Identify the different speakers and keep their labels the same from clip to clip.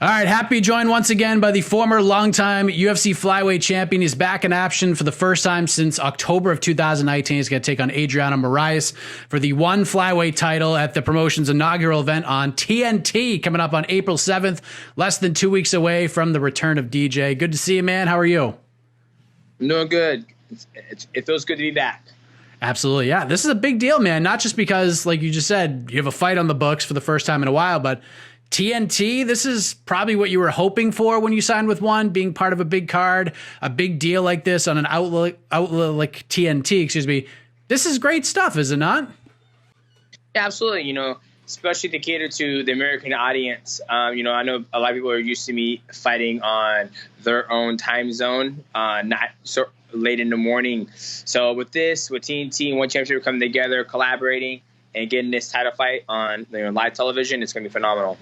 Speaker 1: All right, happy to be joined once again by the former longtime UFC flyweight champion. He's back in action for the first time since October of 2019. He's going to take on Adriano Moraes for the ONE flyweight title at the promotion's inaugural event on TNT coming up on April 7th, less than 2 weeks away from the return of DJ. Good to see you, man. How are you?
Speaker 2: I'm doing good. It feels good to be back.
Speaker 1: Absolutely. Yeah, this is a big deal, man. Not just because, like you just said, you have a fight on the books for the first time in a while, but TNT, this is probably what you were hoping for when you signed with ONE, being part of a big card, a big deal like this on an outlet like TNT, excuse me. This is great stuff, is it not?
Speaker 2: Yeah, absolutely. Especially to cater to the American audience. I know a lot of people are used to me fighting on their own time zone, not so late in the morning. So with TNT and ONE Championship coming together, collaborating, and getting this title fight on live television, it's going to be phenomenal.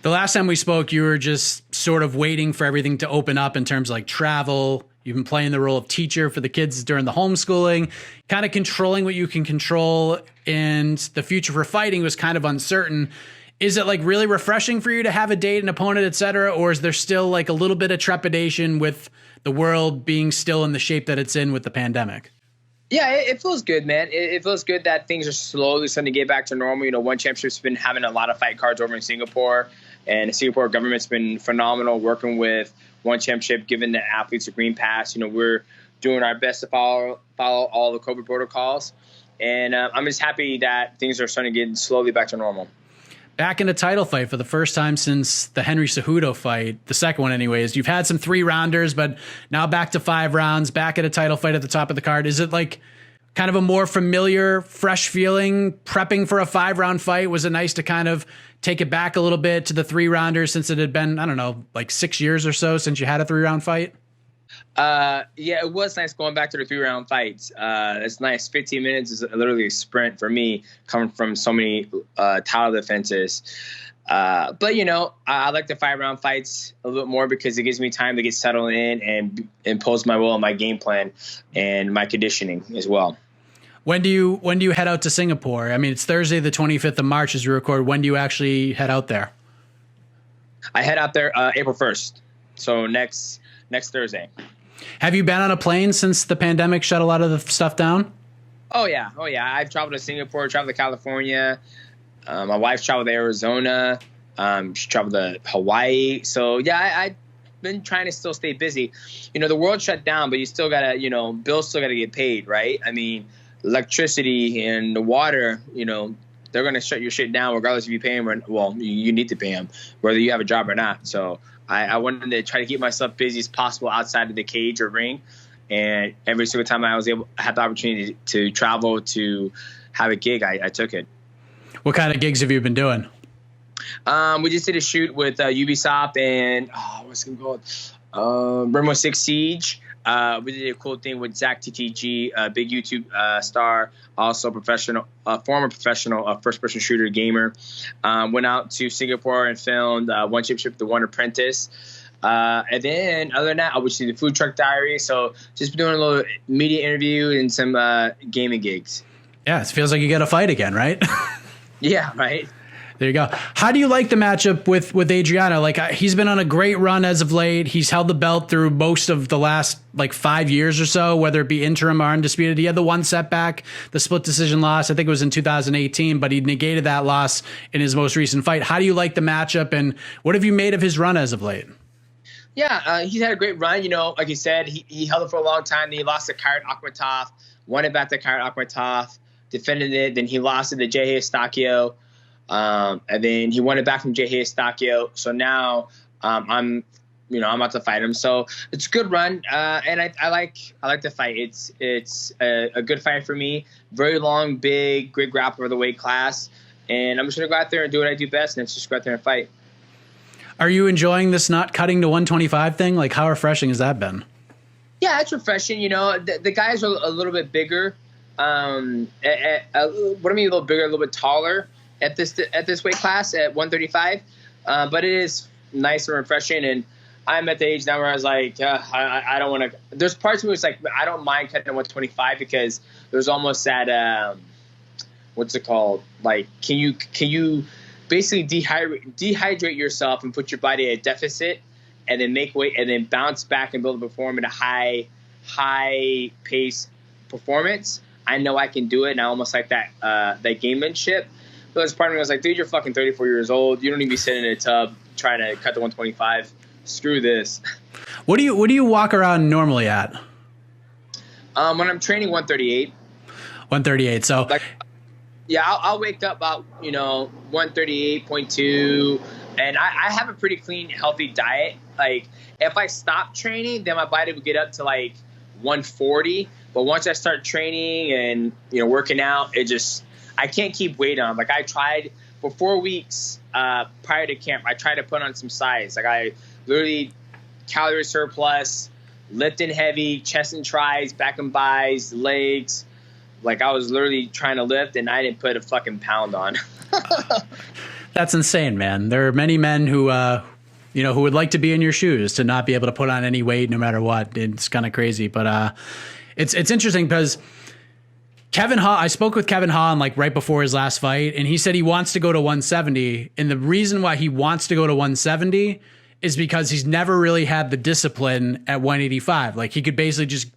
Speaker 1: The last time we spoke, you were just sort of waiting for everything to open up in terms of like travel. You've been playing the role of teacher for the kids during the homeschooling, kind of controlling what you can control, and the future for fighting was kind of uncertain. Is it like really refreshing for you to have a date, an opponent, et cetera? Or is there still like a little bit of trepidation with the world being still in the shape that it's in with the pandemic?
Speaker 2: Yeah, it feels good, man. It feels good that things are slowly starting to get back to normal. ONE Championship's been having a lot of fight cards over in Singapore, and the Singapore government's been phenomenal working with ONE Championship, giving the athletes a green pass. We're doing our best to follow all the COVID protocols, and I'm just happy that things are starting to get slowly back to normal.
Speaker 1: Back in a title fight for the first time since the Henry Cejudo fight, the second one anyways. You've had some 3-rounders, but now back to 5 rounds, back at a title fight at the top of the card. Is it like kind of a more familiar, fresh feeling prepping for a 5-round fight? Was it nice to kind of take it back a little bit to the 3-rounders since it had been, I don't know, like 6 years or so since you had a 3-round fight?
Speaker 2: Yeah, it was nice going back to the 3-round fights. It's nice. 15 minutes is literally a sprint for me, coming from so many title defenses. But I like the 5-round fights a little bit more because it gives me time to get settled in and impose my will on my game plan and my conditioning as well.
Speaker 1: When do you head out to Singapore? I mean, it's Thursday, the 25th of March as we record. When do you actually head out there?
Speaker 2: I head out there April 1st. So next Thursday.
Speaker 1: Have you been on a plane since the pandemic shut a lot of the stuff down?
Speaker 2: Oh yeah. I've traveled to Singapore, traveled to California. My wife traveled to Arizona. She traveled to Hawaii. So yeah, I've been trying to still stay busy. The world shut down, but you still gotta, bills still gotta get paid, right? I mean, electricity and the water, they're gonna shut your shit down regardless if you pay them or, well, you need to pay them whether you have a job or not. So I wanted to try to keep myself busy as possible outside of the cage or ring. And every single time I had the opportunity to travel to have a gig, I took it.
Speaker 1: What kind of gigs have you been doing?
Speaker 2: We just did a shoot with Ubisoft and what's it called? Rainbow Six Siege. We did a cool thing with Zach TTG, a big YouTube star, also former professional first-person shooter gamer. Went out to Singapore and filmed ONE Championship, The One Apprentice. And then other than that, I was the Food Truck Diary. So just doing a little media interview and some gaming gigs.
Speaker 1: Yeah, it feels like you got to fight again, right?
Speaker 2: Yeah, right.
Speaker 1: There you go. How do you like the matchup with Adriano? Like, he's been on a great run as of late. He's held the belt through most of the last 5 years or so, whether it be interim or undisputed. He had the one setback, the split decision loss. I think it was in 2018, but he negated that loss in his most recent fight. How do you like the matchup, and what have you made of his run as of late?
Speaker 2: Yeah, he's had a great run. Like you said, he held it for a long time. Then he lost to Kairat Akhmatov, won it back to Kairat Akhmatov, defended it. Then he lost it to Jay Eustaquio. And then he won it back from Jay Eustaquio. So now I'm about to fight him. So it's a good run, and I like the fight. It's a good fight for me. Very long, big, great grappler for the weight class, and I'm just gonna go out there and do what I do best, and it's just go out there and fight.
Speaker 1: Are you enjoying this not cutting to 125 thing? Like, how refreshing has that been?
Speaker 2: Yeah, it's refreshing. The guys are a little bit bigger. What I mean, a little bigger, a little bit taller at this weight class at 135. But it is nice and refreshing. And I'm at the age now where I was like, I don't want to. There's parts of me it's like I don't mind cutting to 125 because there's almost that what's it called? Like, can you basically dehydrate yourself and put your body at a deficit, and then make weight, and then bounce back and build a perform at a high pace performance. I know I can do it, and I almost like that gamemanship. But this part of me was like, dude, you're fucking 34 years old. You don't need to be sitting in a tub trying to cut the 125. Screw this.
Speaker 1: What do you walk around normally at?
Speaker 2: When I'm training, 138.
Speaker 1: 138. So
Speaker 2: like, yeah, I'll wake up about 138.2, and I have a pretty clean, healthy diet. Like if I stop training, then my body would get up to like 140. But once I start training and working out, I can't keep weight on. Like I tried for 4 weeks prior to camp. I tried to put on some size. Like I literally calorie surplus, lifting heavy, chest and tries, back and bis, legs. Like I was literally trying to lift, and I didn't put a fucking pound on.
Speaker 1: That's insane, man. There are many men who who would like to be in your shoes, to not be able to put on any weight no matter what. It's kind of crazy, but it's interesting because Kevin Ha, I spoke with Kevin Ha like right before his last fight, and he said he wants to go to 170. And the reason why he wants to go to 170 is because he's never really had the discipline at 185. Like he could basically just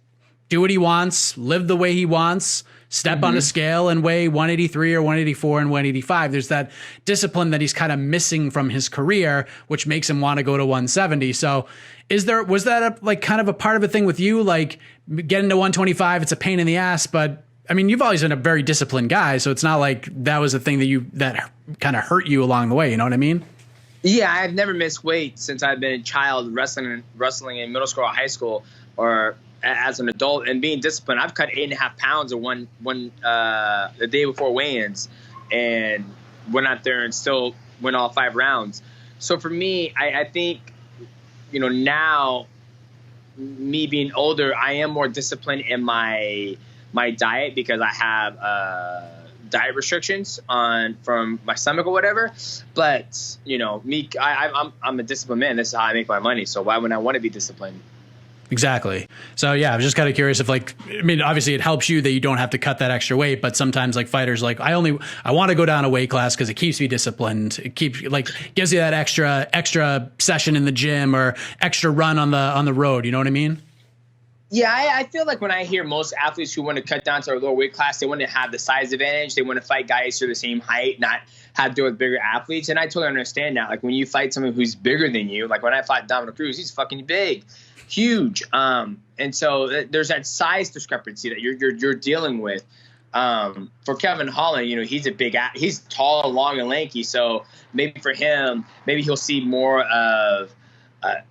Speaker 1: do what he wants, live the way he wants, step on a scale and weigh 183 or 184 and 185. There's that discipline that he's kind of missing from his career, which makes him want to go to 170. So was that kind of a part of a thing with you? Like getting to 125, it's a pain in the ass, but I mean, you've always been a very disciplined guy. So it's not like that was a thing that kind of hurt you along the way. You know what I mean?
Speaker 2: Yeah, I've never missed weight since I've been a child, wrestling in middle school or high school, or as an adult, and being disciplined. I've cut 8.5 pounds of one the day before weigh-ins, and went out there and still went all 5 rounds. So for me, I think, now me being older, I am more disciplined in my diet because I have diet restrictions from my stomach or whatever. But I'm a disciplined man. This is how I make my money. So why would I want to be disciplined?
Speaker 1: Exactly. So yeah, I was just kind of curious if obviously it helps you that you don't have to cut that extra weight, but sometimes like fighters, like I want to go down a weight class because it keeps me disciplined. It gives you that extra session in the gym or extra run on the road. You know what I mean?
Speaker 2: Yeah, I feel like when I hear most athletes who want to cut down to a lower weight class, they want to have the size advantage. They want to fight guys who are the same height, not have to deal with bigger athletes. And I totally understand that. Like when you fight someone who's bigger than you, like when I fought Dominic Cruz, he's fucking big, huge. And so there's that size discrepancy that you're dealing with. For Kevin Holland, he's tall, long, and lanky. So maybe for him, maybe he'll see more of.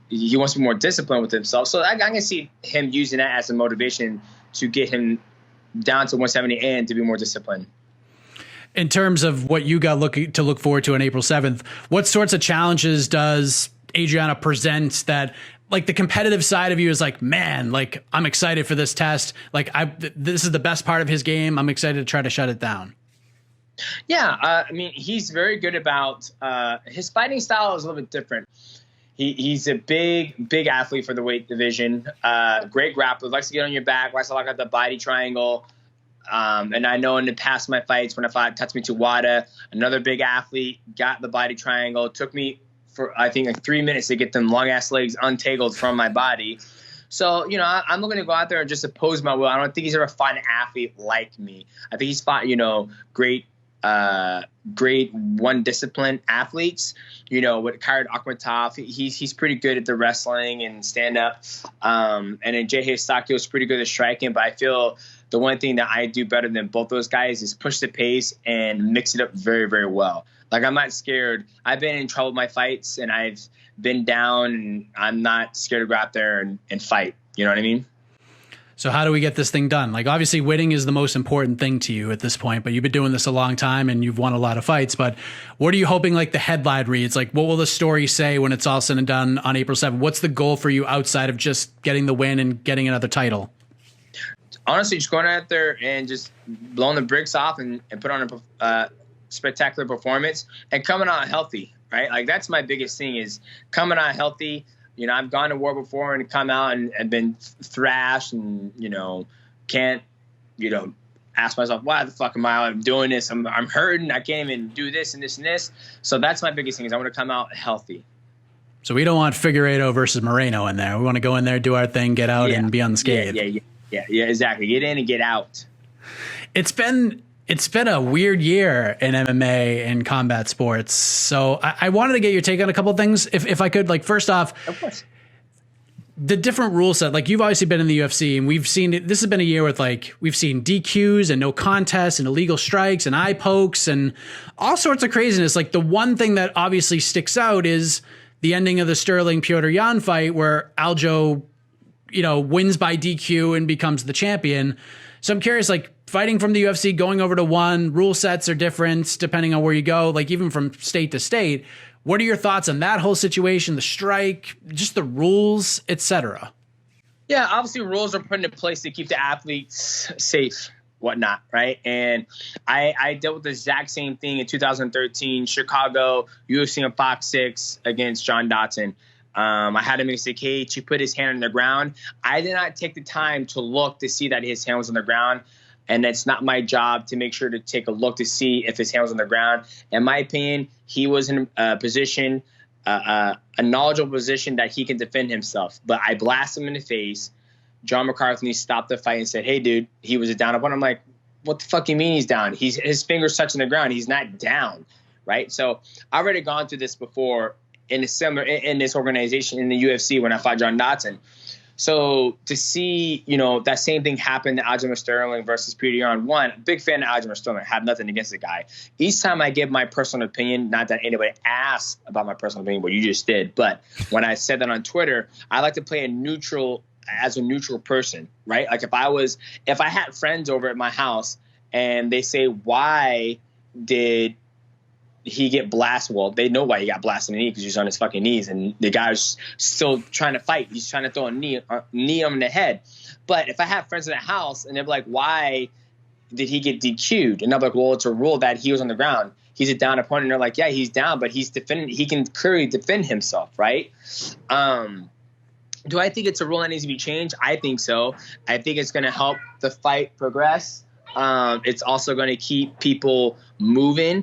Speaker 2: He wants to be more disciplined with himself. So I can see him using that as a motivation to get him down to 170 and to be more disciplined.
Speaker 1: In terms of what you got to look forward to on April 7th, what sorts of challenges does Adriano present that like the competitive side of you is like, man, like I'm excited for this test. Like this is the best part of his game. I'm excited to try to shut it down.
Speaker 2: Yeah. I mean, he's very good about his fighting style is a little bit different. He's a big athlete for the weight division. Great grappler, likes to get on your back, likes to lock out the body triangle. And I know in the past my fights, when I fought Tatsumi Tuwada, another big athlete, got the body triangle. It took me for I think like 3 minutes to get them long ass legs untangled from my body. So I'm looking to go out there and just oppose my will. I don't think he's ever fought an athlete like me. I think he's fought great grade 1 discipline athletes, with Kairat Akhmatov. He's pretty good at the wrestling and stand up. And then Jay Sakio is pretty good at striking, but I feel the one thing that I do better than both those guys is push the pace and mix it up very, very well. Like I'm not scared. I've been in trouble with my fights and I've been down, and I'm not scared to go out there and fight. You know what I mean?
Speaker 1: So how do we get this thing done? Like obviously winning is the most important thing to you at this point, but you've been doing this a long time and you've won a lot of fights, but what are you hoping like the headline reads? Like what will the story say when it's all said and done on April 7th? What's the goal for you outside of just getting the win and getting another title?
Speaker 2: Honestly, just going out there and just blowing the bricks off and put on a spectacular performance and coming out healthy, right? Like that's my biggest thing is coming out healthy. I've gone to war before and come out and been thrashed and, can't, ask myself, why the fuck am I doing this? I'm hurting. I can't even do this and this and this. So that's my biggest thing is I want to come out healthy.
Speaker 1: So we don't want Figueiredo versus Moreno in there. We want to go in there, do our thing, get out, and be unscathed.
Speaker 2: Yeah, exactly. Get in and get out.
Speaker 1: It's been a weird year in MMA and combat sports. So I wanted to get your take on a couple of things, if I could. Like, first off,
Speaker 2: of course,
Speaker 1: the different rule set. Like, you've obviously been in the UFC, and we've seen it. This has been a year with, like, we've seen DQs and no contests and illegal strikes and eye pokes and all sorts of craziness. Like, the one thing that obviously sticks out is the ending of the Sterling Petr Yan fight, where Aljo, wins by DQ and becomes the champion. So I'm curious, like, fighting from the UFC, going over to one, rule sets are different depending on where you go, like even from state to state. What are your thoughts on that whole situation, the strike, just the rules, etc.?
Speaker 2: Yeah, obviously rules are put into place to keep the athletes safe, whatnot, right? And I dealt with the exact same thing in 2013, Chicago, UFC on Fox 6 against John Dotson. I had him against the cage. He put his hand on the ground. I did not take the time to look to see that his hand was on the ground. And it's not my job to make sure to take a look to see if his hand was on the ground. In my opinion, he was in a position, a knowledgeable position that he can defend himself. But I blasted him in the face. John McCarthy stopped the fight and said, "Hey, dude, he was a down opponent." I'm like, "What the fuck do you mean he's down? His finger's touching the ground. He's not down," right? So I've already gone through this before in this organization in the UFC when I fought John Dotson. So to see, that same thing happen to Aljamain Sterling versus Petr Yan, one, big fan of Aljamain Sterling, have nothing against the guy. Each time I give my personal opinion, not that anybody asked about my personal opinion, what you just did, but when I said that on Twitter, I like to play as a neutral person, right? Like if I had friends over at my house and they say, why did he get blasted? Well, they know why he got blasted in the knee, because he's on his fucking knees and the guy's still trying to fight. He's trying to throw a knee on him in the head. But if I have friends in the house and they're like, why did he get DQ'd? And I'm like, well, it's a rule that he was on the ground. He's a down opponent. And they're like, yeah, he's down, but he's defending. He can clearly defend himself, right? Do I think it's a rule that needs to be changed? I think so. I think it's going to help the fight progress. It's also going to keep people moving.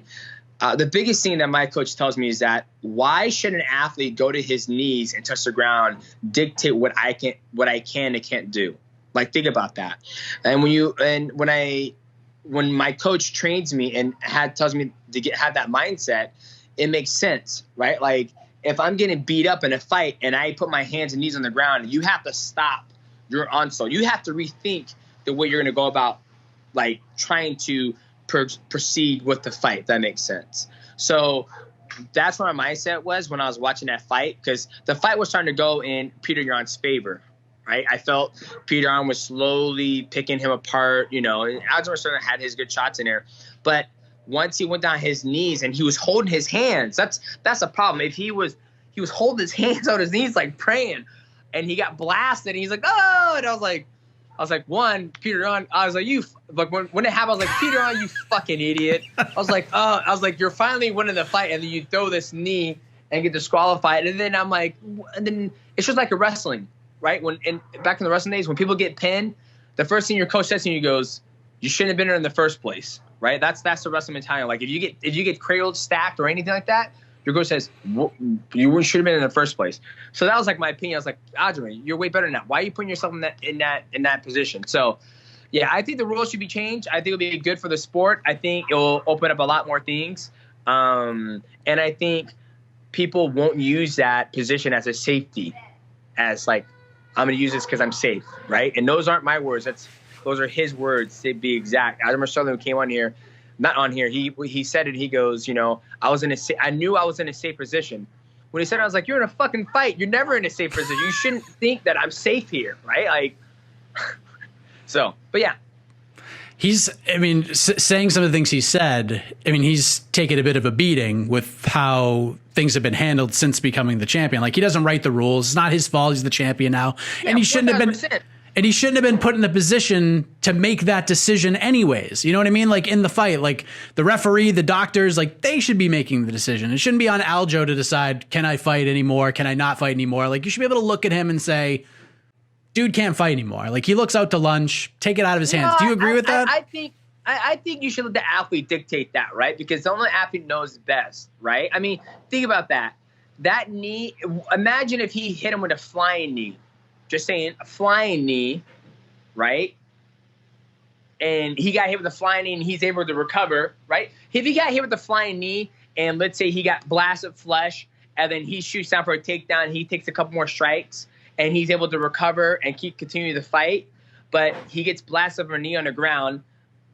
Speaker 2: The biggest thing that my coach tells me is that why should an athlete go to his knees and touch the ground, dictate what I can and can't do? Like, think about that. And when my coach trains me and tells me to have that mindset, it makes sense, right? Like, if I'm getting beat up in a fight and I put my hands and knees on the ground, you have to stop your onslaught. You have to rethink the way you're going to go about, like, trying to proceed with the fight, if that makes sense. So that's where my mindset was when I was watching that fight, because the fight was starting to go in Petr Yan's favor, right? I felt Petr Yan was slowly picking him apart, and Aljamain Sterling had his good shots in there. But once he went down his knees and he was holding his hands, that's a problem. If he was holding his hands on his knees like praying, and he got blasted and he's like, oh, and I was like, one, Petr Yan, I was like, when it happened, I was like, Petr Yan, you fucking idiot. I was like, you're finally winning the fight, and then you throw this knee and get disqualified. And then I'm like, and then it's just like a wrestling, right? Back in the wrestling days, when people get pinned, the first thing your coach says to you goes, you shouldn't have been there in the first place, right? That's the wrestling mentality. Like, if you get cradled, stacked, or anything like that, your coach says, you should have been in the first place. So that was like my opinion. I was like, Aljamain, you're way better than that. Why are you putting yourself in that position? So, yeah, I think the rules should be changed. I think it'll be good for the sport. I think it will open up a lot more things. And I think people won't use that position as a safety, as like, I'm going to use this because I'm safe, right? And those aren't my words. Those are his words, to be exact. Aljamain Sterling came on here. Not on here. He said it. He goes, I knew I was in a safe position. When he said it, I was like, you're in a fucking fight. You're never in a safe position. You shouldn't think that I'm safe here, right? Like, so, but yeah.
Speaker 1: Saying some of the things he said, he's taken a bit of a beating with how things have been handled since becoming the champion. Like, he doesn't write the rules. It's not his fault. He's the champion now. Yeah, and he shouldn't 100%. Have been. And he shouldn't have been put in the position to make that decision anyways. You know what I mean? Like, in the fight, like, the referee, the doctors, like, they should be making the decision. It shouldn't be on Aljo to decide, can I fight anymore? Can I not fight anymore? Like, you should be able to look at him and say, dude can't fight anymore. Like, he looks out to lunch, take it out of his hands. Do you agree with that?
Speaker 2: I think I think you should let the athlete dictate that, right? Because the only athlete knows best, right? I mean, think about that. That knee, imagine if he hit him with a flying knee. Just saying, a flying knee, right? And he got hit with a flying knee and he's able to recover, right? If he got hit with a flying knee and let's say he got blasted flesh and then he shoots down for a takedown, he takes a couple more strikes and he's able to recover and continue the fight, but he gets blasted for a knee on the ground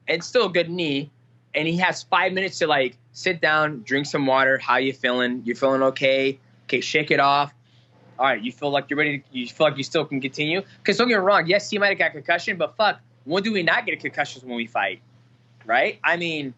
Speaker 2: and still a good knee, and he has 5 minutes to like sit down, drink some water. How you feeling? You feeling okay? Okay, shake it off. All right, you feel like you're ready. You feel like you still can continue. Because don't get me wrong, yes, he might have got concussion, but fuck, when do we not get concussions when we fight, right? I mean,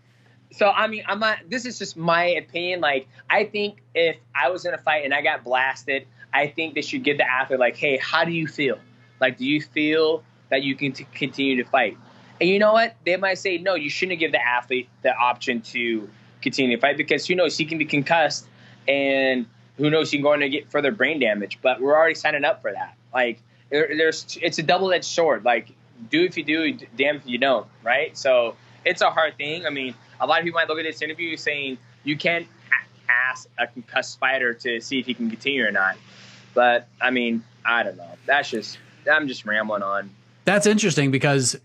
Speaker 2: I'm not. This is just my opinion. Like, I think if I was in a fight and I got blasted, I think they should give the athlete like, hey, how do you feel? Like, do you feel that you can continue to fight? And you know what? They might say, no, you shouldn't give the athlete the option to continue to fight because who knows, he can be concussed and who knows, he's going to get further brain damage. But we're already signing up for that. Like, it's a double-edged sword. Like, do if you do, damn if you don't, right? So it's a hard thing. I mean, a lot of people might look at this interview saying you can't ask a concussed fighter to see if he can continue or not. But, I mean, I don't know. I'm just rambling on.
Speaker 1: That's interesting because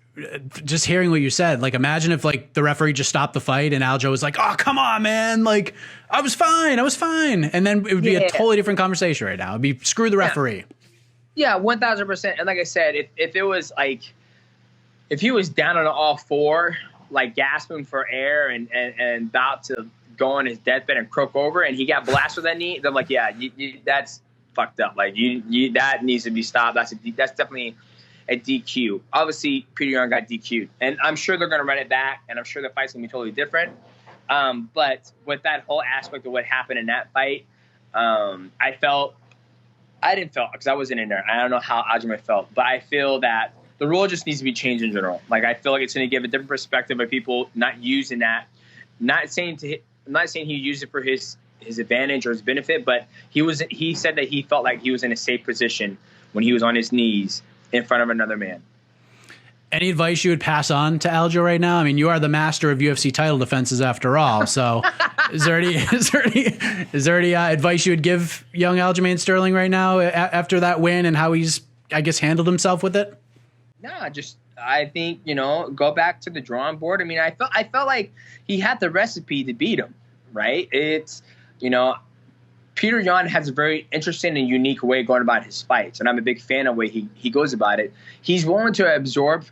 Speaker 1: just hearing what you said, like imagine if like the referee just stopped the fight and Aljo was like, oh, come on, man. Like I was fine. And then it would be a totally different conversation right now. It'd be screw the referee.
Speaker 2: Yeah, 1,000%. And like I said, if it was like, if he was down on all four, like gasping for air and about to go on his deathbed and croak over and he got blasted with that knee, they're like, yeah, that's fucked up. Like you that needs to be stopped. That's definitely a DQ. Obviously, Petr Yan got DQ'd. And I'm sure they're going to run it back, and I'm sure the fight's going to be totally different. But with that whole aspect of what happened in that fight, I didn't feel, because I wasn't in there. I don't know how Aljamain felt, but I feel that the rule just needs to be changed in general. Like, I feel like it's going to give a different perspective of people not using that. I'm not saying he used it for his advantage or his benefit, but he said that he felt like he was in a safe position when he was on his knees in front of another man.
Speaker 1: Any advice you would pass on to Aljo right now? I mean, you are the master of UFC title defenses after all. So is there any advice you would give young Aljamain Sterling right now after that win and how he's, I guess, handled himself with it?
Speaker 2: Nah, I think, go back to the drawing board. I mean, I felt like he had the recipe to beat him, right? It's, Petr Yan has a very interesting and unique way of going about his fights, and I'm a big fan of the way he goes about it. He's willing to absorb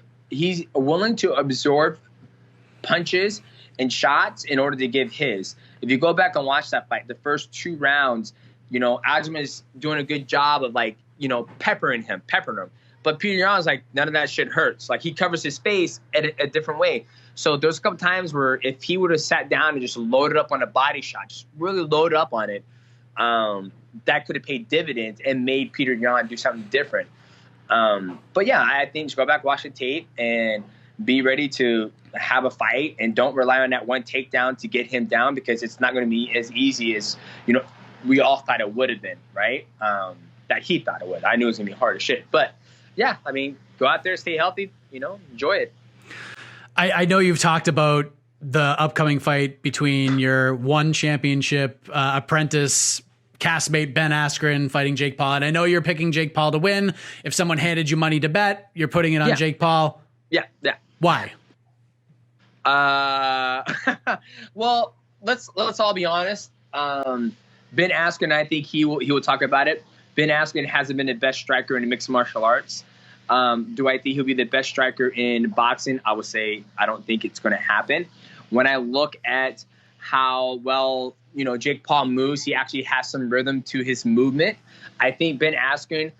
Speaker 2: punches and shots in order to give his. If you go back and watch that fight, the first 2 rounds, Aljamain is doing a good job of peppering him. But Petr Yan's like, none of that shit hurts. Like, he covers his face a different way. So there's a couple times where if he would have sat down and just loaded up on a body shot, just really loaded up on it, that could have paid dividends and made Petr Yan do something different. But yeah, I think just go back, watch the tape, and be ready to have a fight, and don't rely on that one takedown to get him down, because it's not going to be as easy as we all thought it would have been, right? That he thought it would. I knew it was going to be hard as shit, but yeah, I mean, go out there, stay healthy, enjoy it.
Speaker 1: I know you've talked about the upcoming fight between your one championship apprentice castmate Ben Askren fighting Jake Paul. And I know you're picking Jake Paul to win. If someone handed you money to bet, you're putting it on Jake Paul.
Speaker 2: Yeah.
Speaker 1: Why?
Speaker 2: Well, let's all be honest. Ben Askren, I think he will talk about it. Ben Askren hasn't been the best striker in mixed martial arts. Do I think he'll be the best striker in boxing? I would say I don't think it's going to happen. When I look at how well, Jake Paul moves, he actually has some rhythm to his movement. I think Ben Askren,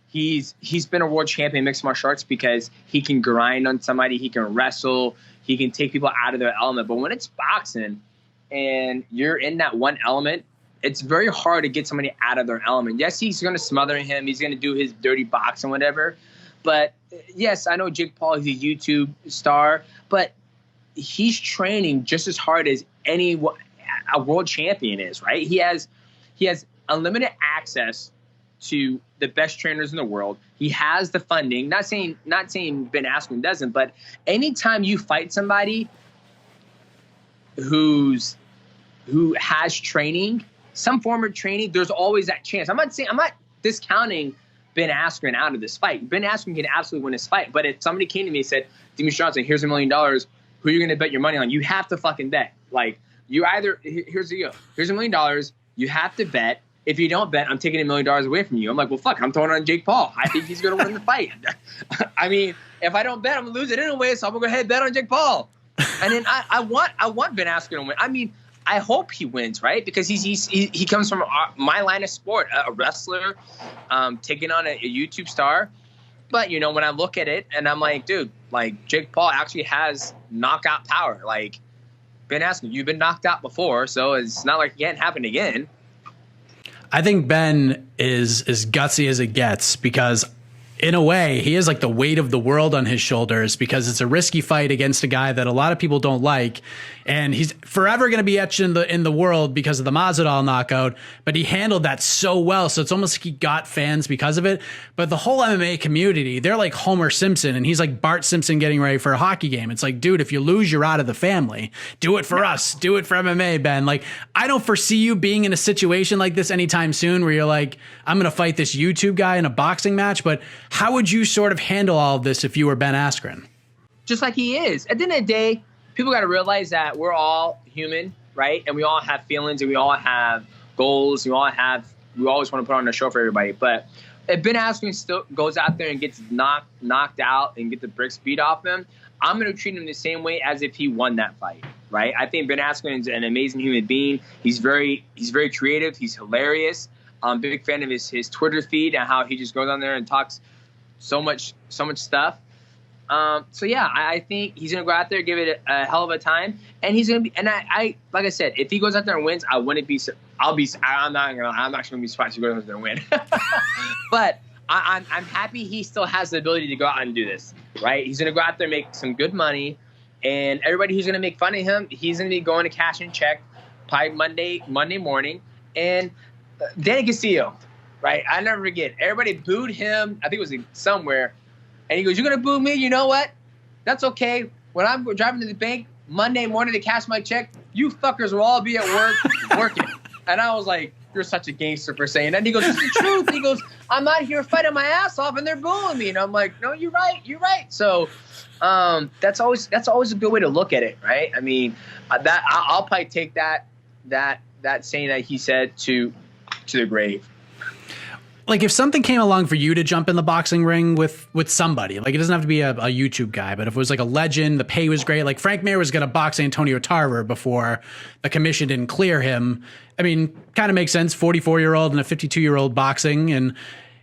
Speaker 2: he's been a world champion in mixed martial arts because he can grind on somebody, he can wrestle, he can take people out of their element. But when it's boxing and you're in that one element, it's very hard to get somebody out of their element. Yes, he's going to smother him, he's going to do his dirty boxing, whatever. But yes, I know Jake Paul is a YouTube star, but he's training just as hard as a world champion is, right? He has unlimited access to the best trainers in the world. He has the funding. Not saying Ben Askren doesn't, but anytime you fight somebody who has training, some form of training, there's always that chance. I'm not discounting Ben Askren out of this fight. Ben Askren can absolutely win this fight. But if somebody came to me and said, Demetrious Johnson, here's $1 million, who are you going to bet your money on? You have to fucking bet. Like, you either, here's the deal. Here's $1 million. You have to bet. If you don't bet, I'm taking $1 million away from you. I'm like, well, fuck, I'm throwing it on Jake Paul. I think he's going to win the fight. I mean, if I don't bet, I'm going to lose it anyway, so I'm going to go ahead and bet on Jake Paul. And then I want Ben Askren to win. I mean, I hope he wins, right? Because he comes from my line of sport, a wrestler, taking on a YouTube star. But, you know, when I look at it and I'm like, dude, like Jake Paul actually has knockout power. Like, Ben Askren, you've been knocked out before, so it's not like it can't happen again.
Speaker 1: I think Ben is as gutsy as it gets because, in a way, he has like the weight of the world on his shoulders because it's a risky fight against a guy that a lot of people don't like. And he's forever going to be etched in the world because of the Masvidal knockout, but he handled that so well. So it's almost like he got fans because of it. But the whole MMA community, they're like Homer Simpson, and he's like Bart Simpson getting ready for a hockey game. It's like, dude, if you lose, you're out of the family. Do it for us. Do it for MMA, Ben. Like, I don't foresee you being in a situation like this anytime soon where you're like, I'm going to fight this YouTube guy in a boxing match. But how would you sort of handle all of this if you were Ben Askren?
Speaker 2: Just like he is. At the end of the day, people got to realize that we're all human, right? And we all have feelings, and we all have goals. We always want to put on a show for everybody. But if Ben Askren still goes out there and gets knocked out and get the bricks beat off him, I'm going to treat him the same way as if he won that fight, right? I think Ben Askren is an amazing human being. He's very creative. He's hilarious. I'm a big fan of his Twitter feed and how he just goes on there and talks so much stuff. So yeah, I think he's gonna go out there, give it a hell of a time, and he's gonna be. And I like I said, if he goes out there and wins, I'm not actually gonna be surprised if he goes out there and win. But I'm happy he still has the ability to go out and do this, right? He's gonna go out there and make some good money, and everybody who's gonna make fun of him, he's gonna be going to cash and check probably Monday morning. And Danny Castillo, right? I never forget. Everybody booed him. I think it was somewhere. And he goes, you're going to boo me? You know what? That's okay. When I'm driving to the bank Monday morning to cash my check, you fuckers will all be at work working. And I was like, you're such a gangster for saying that. And he goes, it's the truth. He goes, I'm out here fighting my ass off and they're booing me. And I'm like, no, you're right. You're right. So that's always a good way to look at it, right? I mean, I'll probably take that saying that he said to the grave.
Speaker 1: Like, if something came along for you to jump in the boxing ring with somebody, like, it doesn't have to be a YouTube guy, but if it was like a legend, the pay was great. Like, Frank Mir was going to box Antonio Tarver before the commission didn't clear him. I mean, kind of makes sense. 44-year-old and a 52-year-old boxing, and,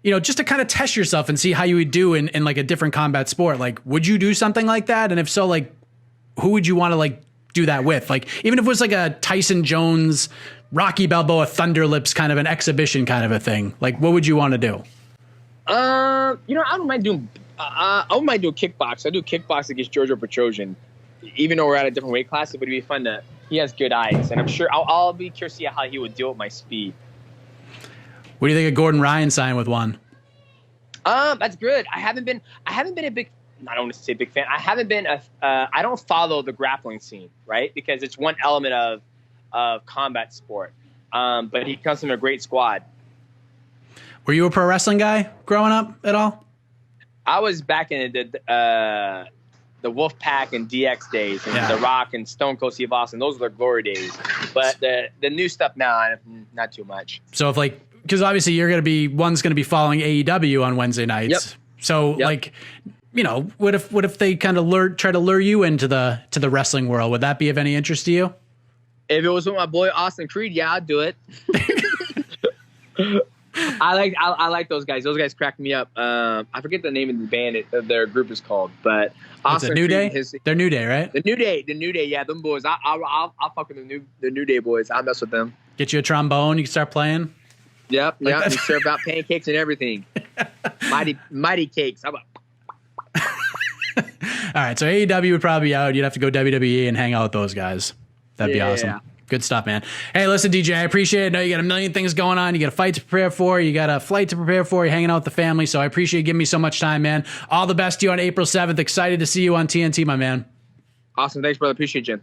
Speaker 1: you know, just to kind of test yourself and see how you would do in like a different combat sport. Like, would you do something like that? And if so, like, who would you want to like do that with? Like, even if it was like a Tyson Jones, Rocky Balboa, Thunder Lips kind of an exhibition kind of a thing, like, what would you want to do?
Speaker 2: You know, I don't mind doing kickbox. I do kickbox against Giorgio Petrosian, even though we're at a different weight class. It would be fun to. He has good eyes, and I'm sure I'll be curious to see how he would deal with my speed.
Speaker 1: What do you think of Gordon Ryan signing with one?
Speaker 2: That's good. I haven't been a big. I don't want to say big fan. I haven't been I don't follow the grappling scene, right? Because it's one element of combat sport. But he comes from a great squad.
Speaker 1: Were you a pro wrestling guy growing up at all?
Speaker 2: I was back in the Wolfpack and DX days, and The Rock and Stone Cold Steve Austin. Those were the glory days. But the new stuff now, not too much.
Speaker 1: So if like, because obviously one's going to be following AEW on Wednesday nights.
Speaker 2: Yep.
Speaker 1: So like, you know, what if they kind of try to lure you into the wrestling world? Would that be of any interest to you?
Speaker 2: If it was with my boy Austin Creed, yeah, I'd do it. I like those guys. Those guys crack me up. I forget the name of the band their group is called, but Austin
Speaker 1: New
Speaker 2: Creed,
Speaker 1: Day. They're New Day, right?
Speaker 2: The New Day. Yeah, them boys. I'll fuck with the New Day boys. I'll mess with them.
Speaker 1: Get you a trombone. You can start playing.
Speaker 2: Yep. We serve out pancakes and everything. mighty cakes. How about?
Speaker 1: All right, so AEW would probably be out. You'd have to go WWE and hang out with those guys. That'd be awesome. Good stuff, man. Hey, listen, DJ, I appreciate it. I know you got a million things going on. You got a fight to prepare for. You got a flight to prepare for. You're hanging out with the family. So I appreciate you giving me so much time, man. All the best to you on April 7th. Excited to see you on TNT, my man.
Speaker 2: Awesome. Thanks, brother. Appreciate you.